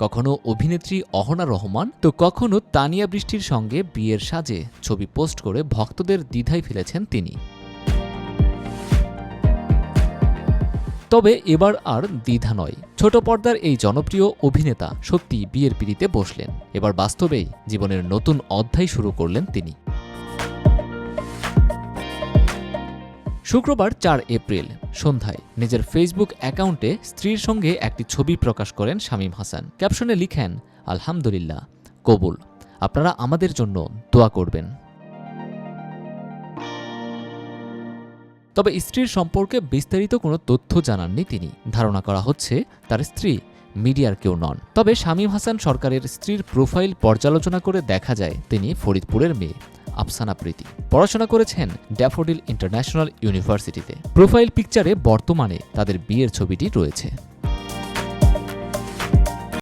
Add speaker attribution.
Speaker 1: কখনো অভিনেত্রী অহনা রহমান তো কখনো তানিয়া বৃষ্টির সঙ্গে বিয়ের সাজে ছবি পোস্ট করে ভক্তদের দ্বিধায় ফেলেছেন তিনি। তবে এবার আর দ্বিধা নয়, ছোট পর্দার এই জনপ্রিয় অভিনেতা সত্যি বিয়ের পিঁড়িতে বসলেন। এবার বাস্তবেই জীবনের নতুন অধ্যায় শুরু করলেন তিনি। শুক্রবার ৪ এপ্রিল সন্ধ্যায় নিজের ফেসবুক অ্যাকাউন্টে স্ত্রীর সঙ্গে একটি ছবি প্রকাশ করেন শামীম হাসান। ক্যাপশনে লিখেন, আলহামদুলিল্লাহ, কবুল, আপনারা আমাদের জন্য দোয়া করবেন। তবে স্ত্রীর সম্পর্কে বিস্তারিত কোনো তথ্য জানাননি তিনি। ধারণা করা হচ্ছে তার স্ত্রী মিডিয়ার কেউ নন। তবে শামীম হাসান সরকারের স্ত্রীর প্রোফাইল পর্যালোচনা করে দেখা যায় তিনি ফরিদপুরের মেয়ে আফসানা প্রীতি। পড়াশোনা করেছেন ড্যাফোডিল ইন্টারন্যাশনাল ইউনিভার্সিটিতে। প্রোফাইল পিকচারে বর্তমানে তাদের বিয়ের ছবিটি রয়েছে।